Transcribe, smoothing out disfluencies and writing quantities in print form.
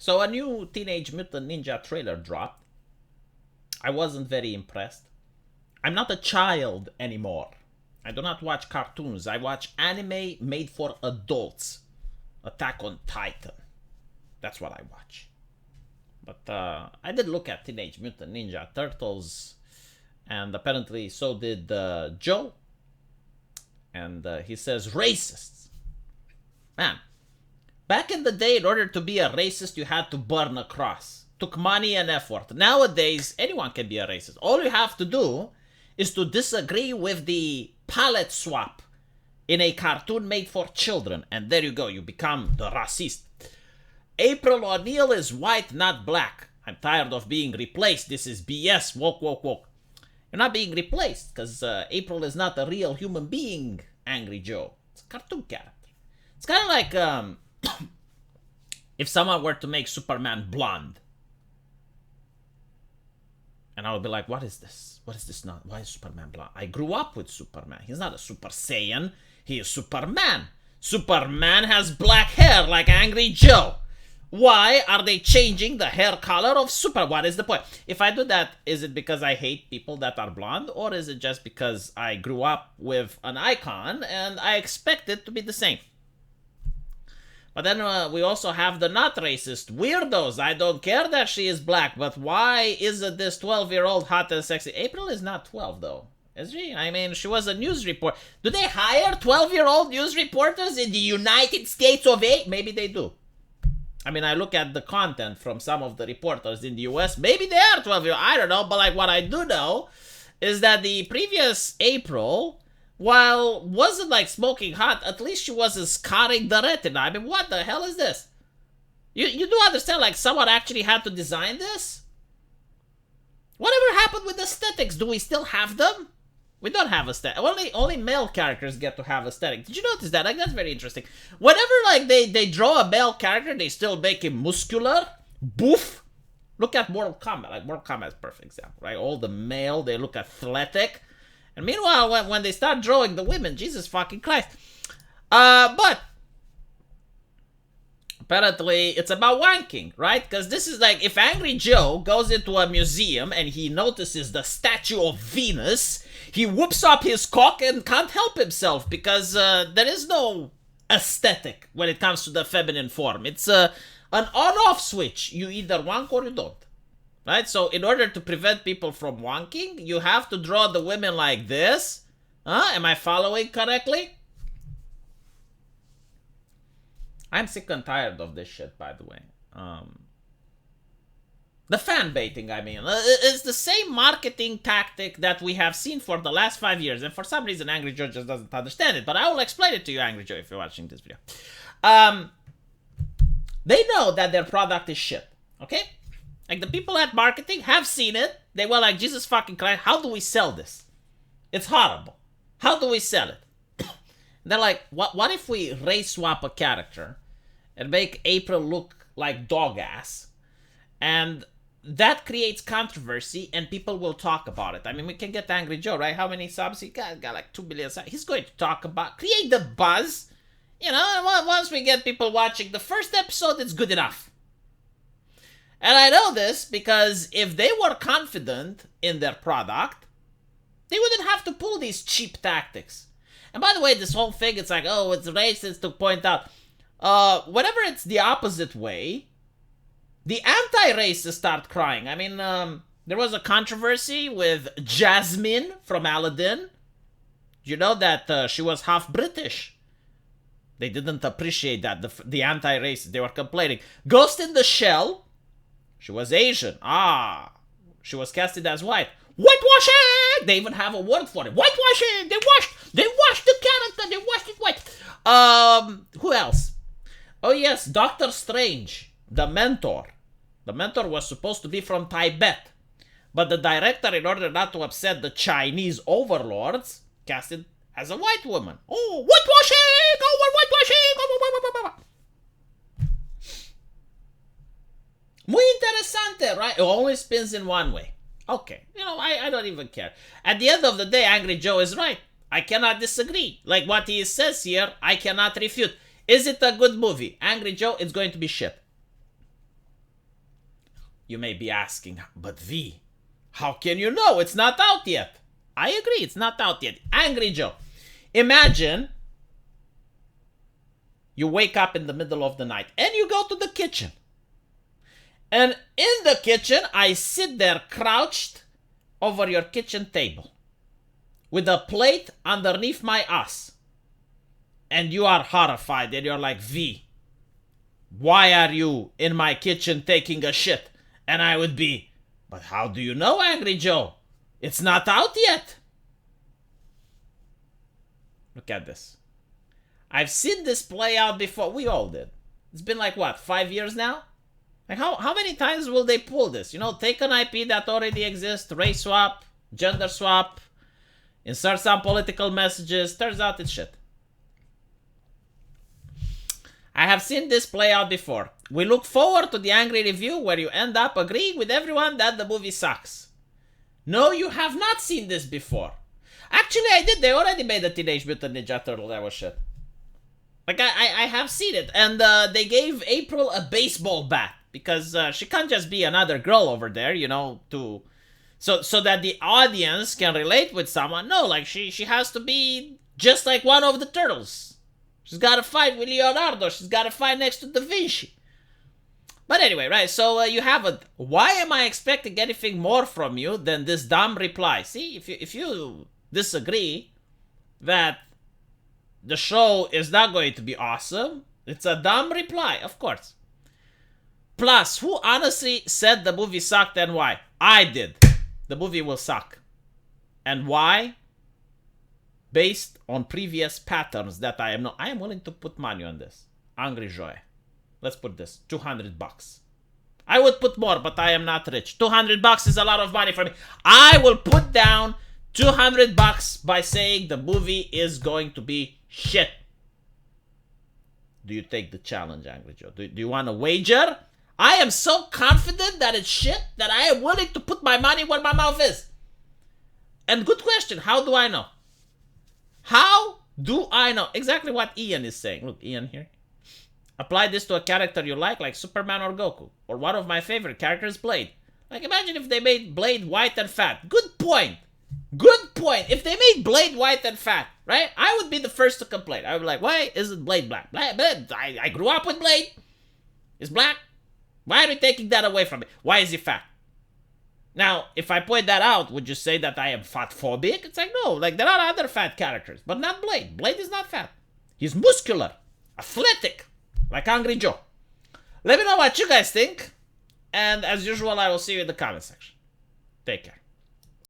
So a new Teenage Mutant Ninja trailer dropped. I wasn't very impressed. I'm not a child anymore. I do not watch cartoons. I watch anime made for adults. Attack on Titan. That's what I watch. But I did look at Teenage Mutant Ninja Turtles. And apparently so did Joe. And he says racists. Man, back in the day, in order to be a racist, you had to burn a cross. Took money and effort. Nowadays, anyone can be a racist. All you have to do is to disagree with the palette swap in a cartoon made for children. And there you go, you become the racist. April O'Neil is white, not black. I'm tired of being replaced. This is BS. Woke, woke, woke. You're not being replaced, because April is not a real human being, Angry Joe. It's a cartoon character. It's kind of like if someone were to make Superman blonde. And I would be like, what is this? What is this not? Why is Superman blonde? I grew up with Superman. He's not a Super Saiyan. He is Superman. Superman has black hair like Angry Joe. Why are they changing the hair color of Super? What is the point? If I do that, is it because I hate people that are blonde? Or is it just because I grew up with an icon and I expect it to be the same? But then we also have the not racist weirdos. I don't care that she is black, but why isn't this 12-year-old hot and sexy? April is not 12, though. Is she? I mean, she was a news reporter. Do they hire 12-year-old news reporters in the United States of A? Maybe they do. I mean, I look at the content from some of the reporters in the US. Maybe they are 12-year-old. I don't know. But like what I do know is that the previous April, while wasn't like smoking hot, at least she wasn't scarring the retina. I mean, what the hell is this? You do understand, like, someone actually had to design this? Whatever happened with aesthetics? Do we still have them? We don't have aesthetic. Only male characters get to have aesthetic. Did you notice that? Like, that's very interesting. Whenever, like, they draw a male character, they still make him muscular, boof. Look at Mortal Kombat. Like, Mortal Kombat is a perfect example, right? All the male, they look athletic. And meanwhile, when they start drawing the women, Jesus fucking Christ. But apparently, it's about wanking, right? Because this is like, if Angry Joe goes into a museum and he notices the statue of Venus, he whoops up his cock and can't help himself because there is no aesthetic when it comes to the feminine form. It's an on-off switch. You either wank or you don't. Right? So in order to prevent people from wanking, you have to draw the women like this. Am I following correctly? I'm sick and tired of this shit, by the way. The fan baiting, I mean, is the same marketing tactic that we have seen for the last 5 years. And for some reason, Angry Joe just doesn't understand it. But I will explain it to you, Angry Joe, if you're watching this video. They know that their product is shit. Okay? Like, the people at marketing have seen it. They were like, Jesus fucking Christ, how do we sell this? It's horrible. How do we sell it? They're like, what if we race swap a character and make April look like dog ass? And that creates controversy and people will talk about it. I mean, we can get Angry Joe, right? How many subs? He got like 2 billion subs. He's going to talk about, create the buzz. You know, once we get people watching the first episode, it's good enough. And I know this because if they were confident in their product, they wouldn't have to pull these cheap tactics. And by the way, this whole thing, it's like, oh, it's racist to point out. Whenever it's the opposite way, the anti-racists start crying. I mean, there was a controversy with Jasmine from Aladdin. You know that she was half British. They didn't appreciate that, the anti-racists. They were complaining. Ghost in the Shell, she was Asian. She was casted as white. Whitewashing! They even have a word for it. Whitewashing! They washed the character. They washed it white. Who else? Oh yes, Doctor Strange, the Mentor. The Mentor was supposed to be from Tibet. But the director, in order not to upset the Chinese overlords, casted as a white woman. Oh, whitewashing! Oh, we're whitewashing! Muy interesante, right? It only spins in one way. Okay, you know, I don't even care. At the end of the day, Angry Joe is right. I cannot disagree. Like what he says here, I cannot refute. Is it a good movie? Angry Joe, it's going to be shit. You may be asking, but V, how can you know? It's not out yet. I agree, it's not out yet. Angry Joe. Imagine you wake up in the middle of the night and you go to the kitchen. And in the kitchen, I sit there crouched over your kitchen table with a plate underneath my ass. And you are horrified and you're like, V, why are you in my kitchen taking a shit? And I would be, but how do you know, Angry Joe? It's not out yet. Look at this. I've seen this play out before. We all did. It's been like, what, 5 years now? Like, how many times will they pull this? You know, take an IP that already exists, race swap, gender swap, insert some political messages. Turns out it's shit. I have seen this play out before. We look forward to the angry review where you end up agreeing with everyone that the movie sucks. No, you have not seen this before. Actually, I did. They already made a Teenage Mutant Ninja Turtle. That was shit. Like, I have seen it. And they gave April a baseball bat. Because she can't just be another girl over there, you know, so that the audience can relate with someone. No, like, she has to be just like one of the turtles. She's got to fight with Leonardo. She's got to fight next to Da Vinci. But anyway, right, so you have a... Why am I expecting anything more from you than this dumb reply? See, if you disagree that the show is not going to be awesome, it's a dumb reply, of course. Plus, who honestly said the movie sucked and why? I did. The movie will suck. And why? Based on previous patterns that I am willing to put money on this. Angry Joy. Let's put this. $200. I would put more, but I am not rich. $200 is a lot of money for me. I will put down $200 by saying the movie is going to be shit. Do you take the challenge, Angry Joe? Do you want to wager? I am so confident that it's shit that I am willing to put my money where my mouth is. And good question, how do I know? How do I know? Exactly what Ian is saying. Look, Ian here. Apply this to a character you like Superman or Goku. Or one of my favorite characters, Blade. Like, imagine if they made Blade white and fat. Good point. Good point. If they made Blade white and fat, right? I would be the first to complain. I would be like, why isn't Blade black? I grew up with Blade. He's black. Why are you taking that away from me? Why is he fat? Now, if I point that out, would you say that I am fat-phobic? It's like, no, like, there are other fat characters, but not Blade. Blade is not fat. He's muscular, athletic, like Angry Joe. Let me know what you guys think, and as usual, I will see you in the comment section. Take care.